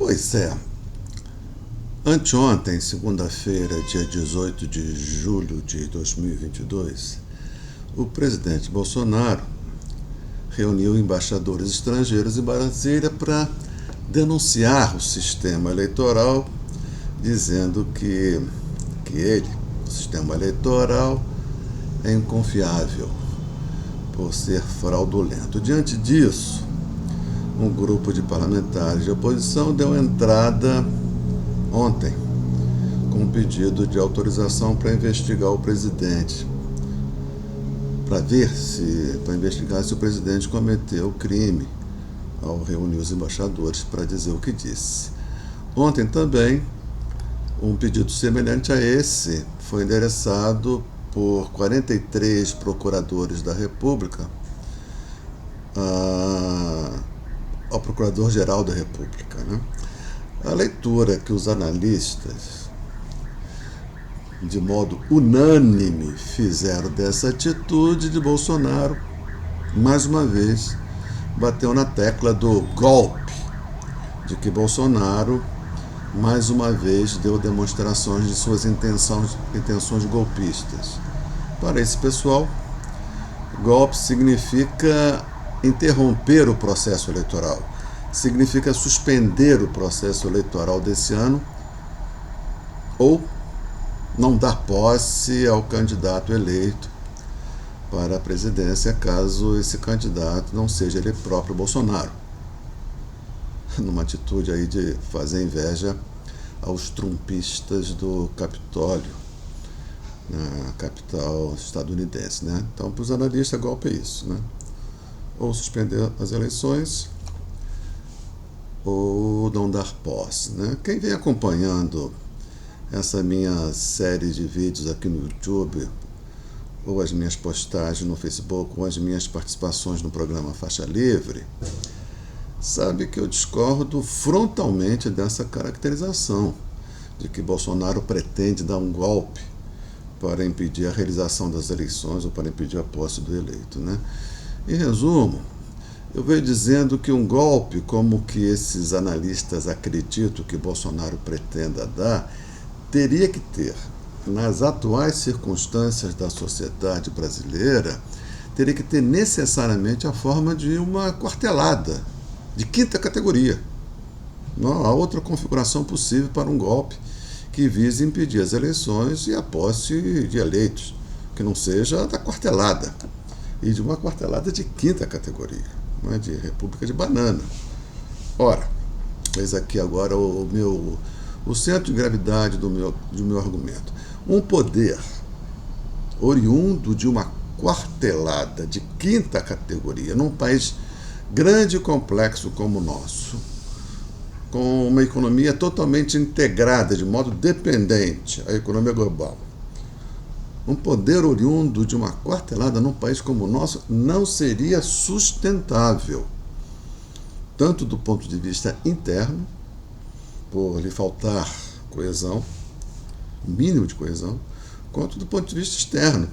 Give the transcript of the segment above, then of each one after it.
Pois é, anteontem, segunda-feira, dia 18 de julho de 2022, o presidente Bolsonaro reuniu embaixadores estrangeiros em Brasília para denunciar o sistema eleitoral, dizendo que o sistema eleitoral, é inconfiável por ser fraudulento. Diante disso, um grupo de parlamentares de oposição deu entrada ontem com um pedido de autorização para investigar o presidente, para investigar se o presidente cometeu crime ao reunir os embaixadores para dizer o que disse. Ontem também um pedido semelhante a esse foi endereçado por 43 procuradores da República ao Procurador-Geral da República, né? A leitura que os analistas, de modo unânime, fizeram dessa atitude de Bolsonaro, mais uma vez, bateu na tecla do golpe, de que Bolsonaro, mais uma vez, deu demonstrações de suas intenções golpistas. Para esse pessoal, golpe significa interromper o processo eleitoral, significa suspender o processo eleitoral desse ano ou não dar posse ao candidato eleito para a presidência, caso esse candidato não seja ele próprio Bolsonaro, numa atitude aí de fazer inveja aos trumpistas do Capitólio, na capital estadunidense, né? Então, para os analistas, golpe é isso, né? Ou suspender as eleições ou não dar posse, né? Quem vem acompanhando essa minha série de vídeos aqui no YouTube, ou as minhas postagens no Facebook, ou as minhas participações no programa Faixa Livre, sabe que eu discordo frontalmente dessa caracterização de que Bolsonaro pretende dar um golpe para impedir a realização das eleições ou para impedir a posse do eleito, né? Em resumo, eu venho dizendo que um golpe como que esses analistas acreditam que Bolsonaro pretenda dar, teria que ter, nas atuais circunstâncias da sociedade brasileira, teria que ter necessariamente a forma de uma quartelada de quinta categoria. Não há outra configuração possível para um golpe que vise impedir as eleições e a posse de eleitos, que não seja da quartelada, e de uma quartelada de quinta categoria, não é? De República de Banana. Ora, eis aqui agora o centro de gravidade do meu argumento. Um poder oriundo de uma quartelada de quinta categoria, num país grande e complexo como o nosso, com uma economia totalmente integrada, de modo dependente à economia global, um poder oriundo de uma quartelada num país como o nosso não seria sustentável, tanto do ponto de vista interno, por lhe faltar coesão, mínimo de coesão, quanto do ponto de vista externo,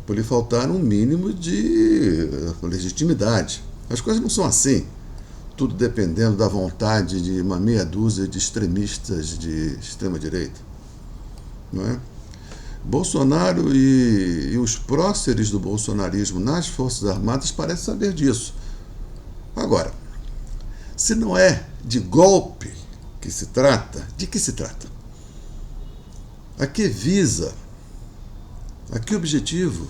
por lhe faltar um mínimo de legitimidade. As coisas não são assim, tudo dependendo da vontade de uma meia dúzia de extremistas de extrema-direita, não é? Bolsonaro e os próceres do bolsonarismo nas Forças Armadas parecem saber disso. Agora, se não é de golpe que se trata, de que se trata? A que visa? A que objetivo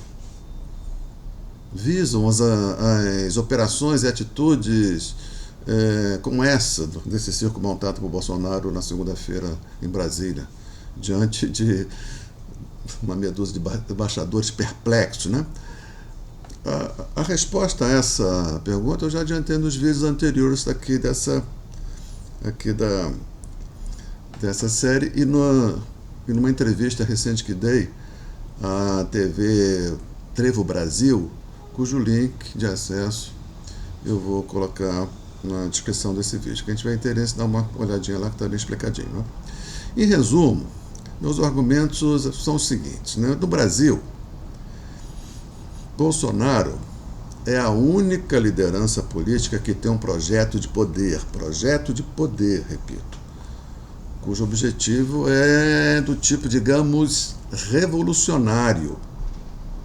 visam as operações e atitudes como essa, desse circo montado por Bolsonaro na segunda-feira em Brasília, diante de uma meia dúzia de embaixadores perplexos, né? A resposta a essa pergunta eu já adiantei nos vídeos anteriores dessa série e numa entrevista recente que dei à TV Trevo Brasil, cujo link de acesso eu vou colocar na descrição desse vídeo. Quem tiver interesse, dá uma olhadinha lá que está bem explicadinho, né? Em resumo, meus argumentos são os seguintes, né? No Brasil, Bolsonaro é a única liderança política que tem um projeto de poder, repito, cujo objetivo é do tipo, digamos, revolucionário.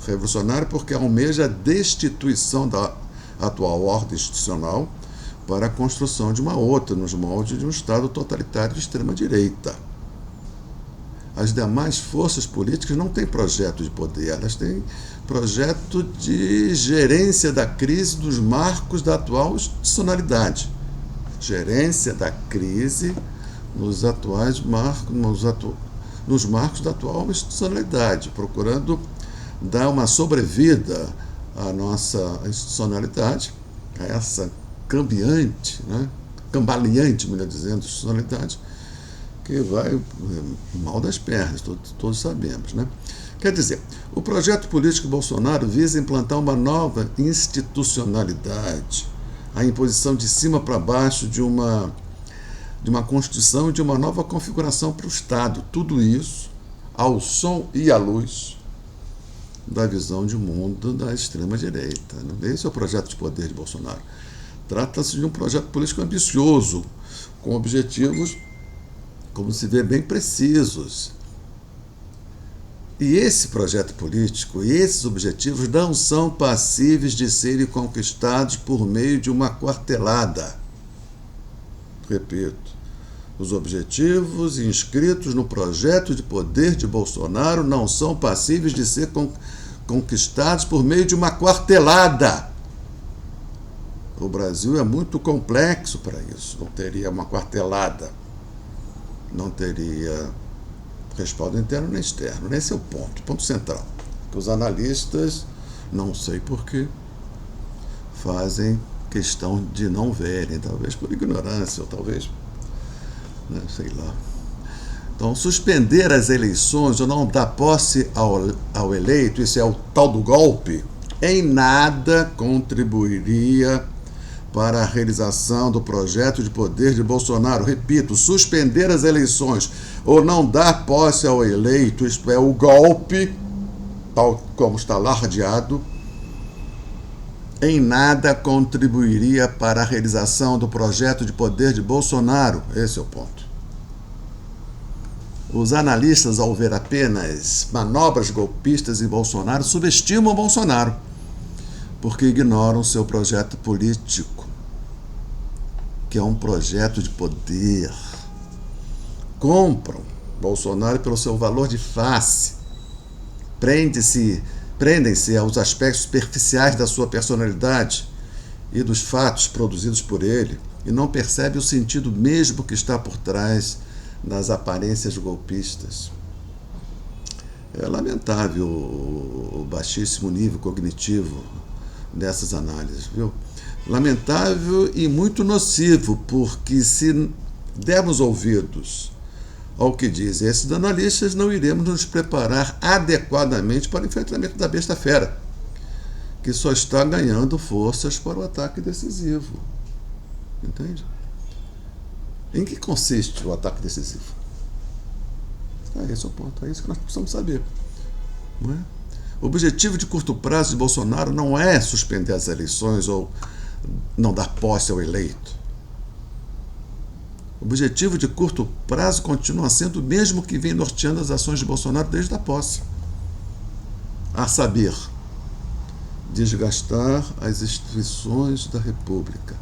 Revolucionário porque almeja a destituição da atual ordem institucional para a construção de uma outra, nos moldes de um Estado totalitário de extrema-direita. As demais forças políticas não têm projeto de poder, elas têm projeto de gerência da crise dos marcos da atual institucionalidade. Gerência da crise nos marcos da atual institucionalidade, procurando dar uma sobrevida à nossa institucionalidade, a essa cambiante, cambaleante, melhor dizendo, institucionalidade, que vai mal das pernas, todos sabemos. Quer dizer, o projeto político Bolsonaro visa implantar uma nova institucionalidade, a imposição de cima para baixo de uma Constituição e de uma nova configuração para o Estado. Tudo isso ao som e à luz da visão de mundo da extrema-direita. Esse é o projeto de poder de Bolsonaro. Trata-se de um projeto político ambicioso, com objetivos, como se vê, bem precisos. E esse projeto político e esses objetivos não são passíveis de serem conquistados por meio de uma quartelada. Repito, os objetivos inscritos no projeto de poder de Bolsonaro não são passíveis de ser conquistados por meio de uma quartelada. O Brasil é muito complexo para isso. Não teria uma quartelada. Não teria respaldo interno nem externo. Esse é o ponto central. Que os analistas, não sei porquê, fazem questão de não verem, talvez por ignorância, ou talvez, sei lá. Então, suspender as eleições ou não dar posse ao eleito, isso é o tal do golpe, em nada contribuiria para a realização do projeto de poder de Bolsonaro. Repito, suspender as eleições ou não dar posse ao eleito, isto é, o golpe, tal como está lardeado, em nada contribuiria para a realização do projeto de poder de Bolsonaro. Esse é o ponto. Os analistas, ao ver apenas manobras golpistas em Bolsonaro, subestimam Bolsonaro, porque ignoram seu projeto político, que é um projeto de poder. Compram Bolsonaro pelo seu valor de face, prendem-se aos aspectos superficiais da sua personalidade e dos fatos produzidos por ele, e não percebem o sentido mesmo que está por trás das aparências golpistas. É lamentável o baixíssimo nível cognitivo dessas análises, viu? Lamentável e muito nocivo, porque se dermos ouvidos ao que dizem esses analistas, não iremos nos preparar adequadamente para o enfrentamento da besta fera, que só está ganhando forças para o ataque decisivo. Entende? Em que consiste o ataque decisivo? Esse é o ponto, é isso que nós precisamos saber. Não é? O objetivo de curto prazo de Bolsonaro não é suspender as eleições ou não dar posse ao eleito. O objetivo de curto prazo continua sendo o mesmo que vem norteando as ações de Bolsonaro desde a posse. A saber, desgastar as instituições da República.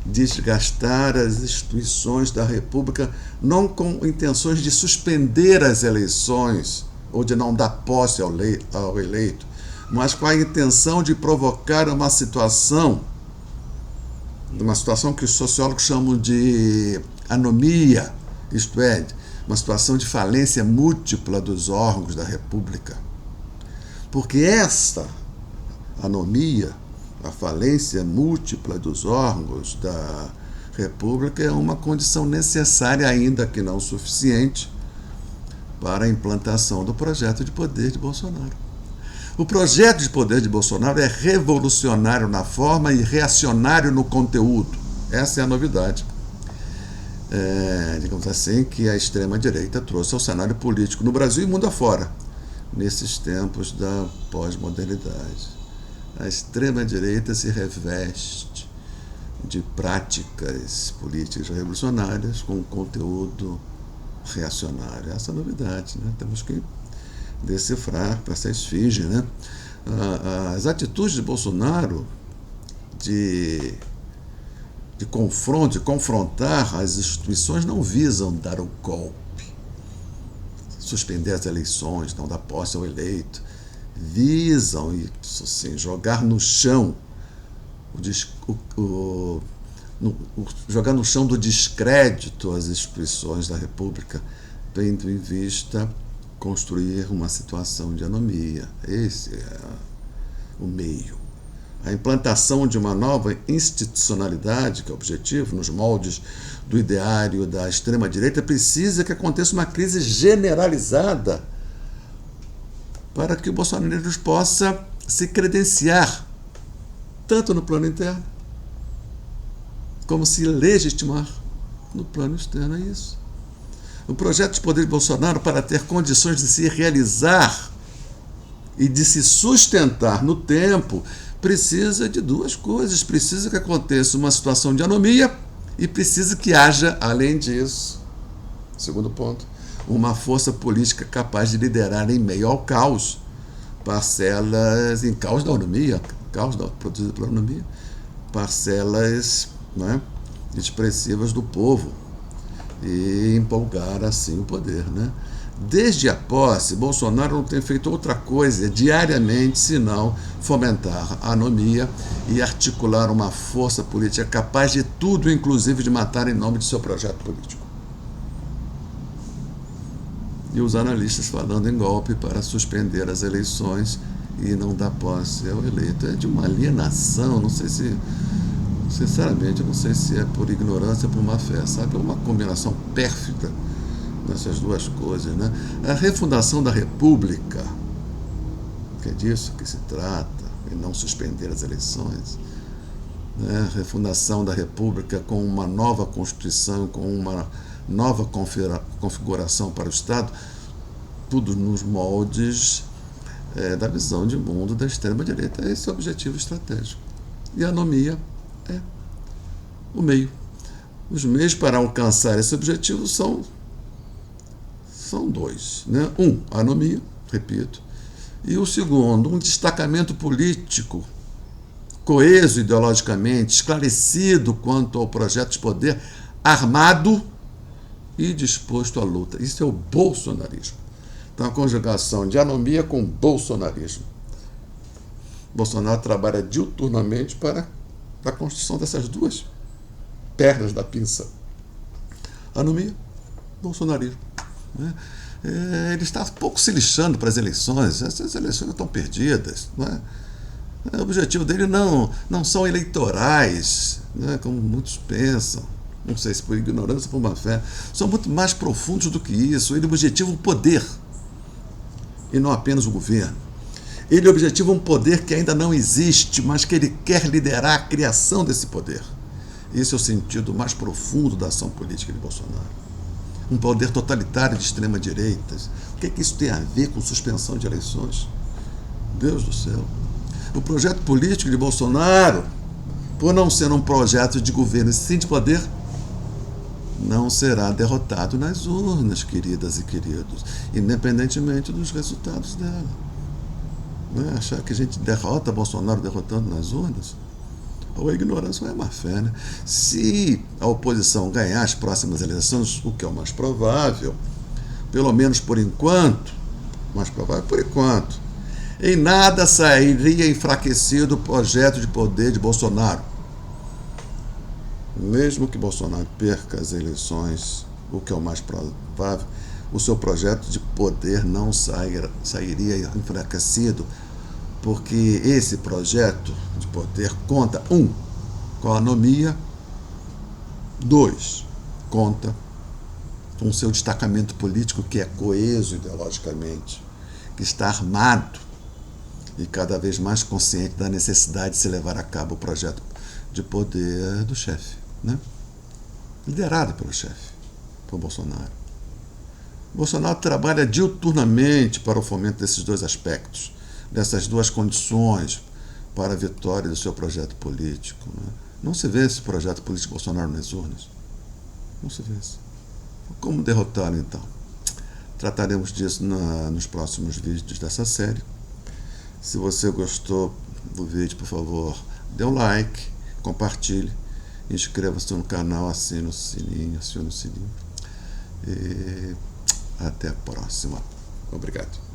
Desgastar as instituições da República não com intenções de suspender as eleições ou de não dar posse ao eleito, mas com a intenção de provocar uma situação que os sociólogos chamam de anomia, isto é, uma situação de falência múltipla dos órgãos da República. Porque esta anomia, a falência múltipla dos órgãos da República, é uma condição necessária, ainda que não suficiente, para a implantação do projeto de poder de Bolsonaro. O projeto de poder de Bolsonaro é revolucionário na forma e reacionário no conteúdo. Essa é a novidade. Digamos assim, que a extrema-direita trouxe ao cenário político no Brasil e mundo afora, nesses tempos da pós-modernidade. a extrema-direita se reveste de práticas políticas revolucionárias com conteúdo reacionário. Essa é a novidade, né? Temos que decifrar para essa esfinge, né? As atitudes de Bolsonaro de confronto, de confrontar as instituições não visam dar o golpe, suspender as eleições, não dar posse ao eleito, visam isso, assim, jogar no chão jogar no chão do descrédito as instituições da República, tendo em vista construir uma situação de anomia. Esse é o meio. A implantação de uma nova institucionalidade, que é o objetivo, nos moldes do ideário da extrema-direita, precisa que aconteça uma crise generalizada para que o bolsonarismo possa se credenciar, tanto no plano interno, como se legitimar no plano externo. É isso. O projeto de poder de Bolsonaro, para ter condições de se realizar e de se sustentar no tempo, precisa de duas coisas. Precisa que aconteça uma situação de anomia e precisa que haja, além disso, segundo ponto, uma força política capaz de liderar em meio ao caos, parcelas em caos da anomia, caos produzido pela anomia, parcelas, né, expressivas do povo e empolgar assim o poder, né? Desde a posse, Bolsonaro não tem feito outra coisa diariamente senão fomentar a anomia e articular uma força política capaz de tudo, inclusive de matar em nome de seu projeto político. E os analistas falando em golpe para suspender as eleições e não dar posse ao eleito. É de uma alienação, não sei se, sinceramente, eu não sei se é por ignorância ou por má fé, sabe? É uma combinação pérfida dessas duas coisas, né? A refundação da República, que é disso que se trata, e não suspender as eleições, né? A refundação da República com uma nova Constituição, com uma nova configuração para o Estado, tudo nos moldes da visão de mundo da extrema-direita. Esse é o objetivo estratégico. E a anomia é o meio. Os meios para alcançar esse objetivo são dois, né? A anomia, repito, e o segundo, um destacamento político coeso ideologicamente, esclarecido quanto ao projeto de poder, armado e disposto à luta. Isso é o bolsonarismo. Então, a conjugação de anomia com bolsonarismo. Bolsonaro trabalha diuturnamente para a construção dessas duas pernas da pinça. Anomia, bolsonarismo. Né? Ele está pouco se lixando para as eleições. Essas eleições estão perdidas. Não é? O objetivo dele não são eleitorais, né, como muitos pensam. Não sei se por ignorância ou por má fé. São muito mais profundos do que isso. Ele objetiva o poder e não apenas o governo. Ele objetiva um poder que ainda não existe, mas que ele quer liderar a criação desse poder. Esse é o sentido mais profundo da ação política de Bolsonaro. Um poder totalitário de extrema-direita. O que isso tem a ver com suspensão de eleições? Deus do céu. O projeto político de Bolsonaro, por não ser um projeto de governo e sim de poder, não será derrotado nas urnas, queridas e queridos, independentemente dos resultados dela. Não é? Achar que a gente derrota Bolsonaro derrotando nas urnas? Ou a ignorância ou é má fé, né? Se a oposição ganhar as próximas eleições, o que é o mais provável, pelo menos por enquanto, mais provável por enquanto, em nada sairia enfraquecido o projeto de poder de Bolsonaro. Mesmo que Bolsonaro perca as eleições, o que é o mais provável, o seu projeto de poder não sairia enfraquecido, porque esse projeto de poder conta, com a anomia, 2, conta com o seu destacamento político que é coeso ideologicamente, que está armado e cada vez mais consciente da necessidade de se levar a cabo o projeto de poder do chefe, né? Liderado pelo chefe, por Bolsonaro. Bolsonaro trabalha diuturnamente para o fomento desses dois aspectos, dessas duas condições, para a vitória do seu projeto político. Né? Não se vê esse projeto político Bolsonaro nas urnas. Não se vê isso. Como derrotá-lo, então? Trataremos disso nos próximos vídeos dessa série. Se você gostou do vídeo, por favor, dê um like, compartilhe, inscreva-se no canal, assine o sininho, E até a próxima. Obrigado.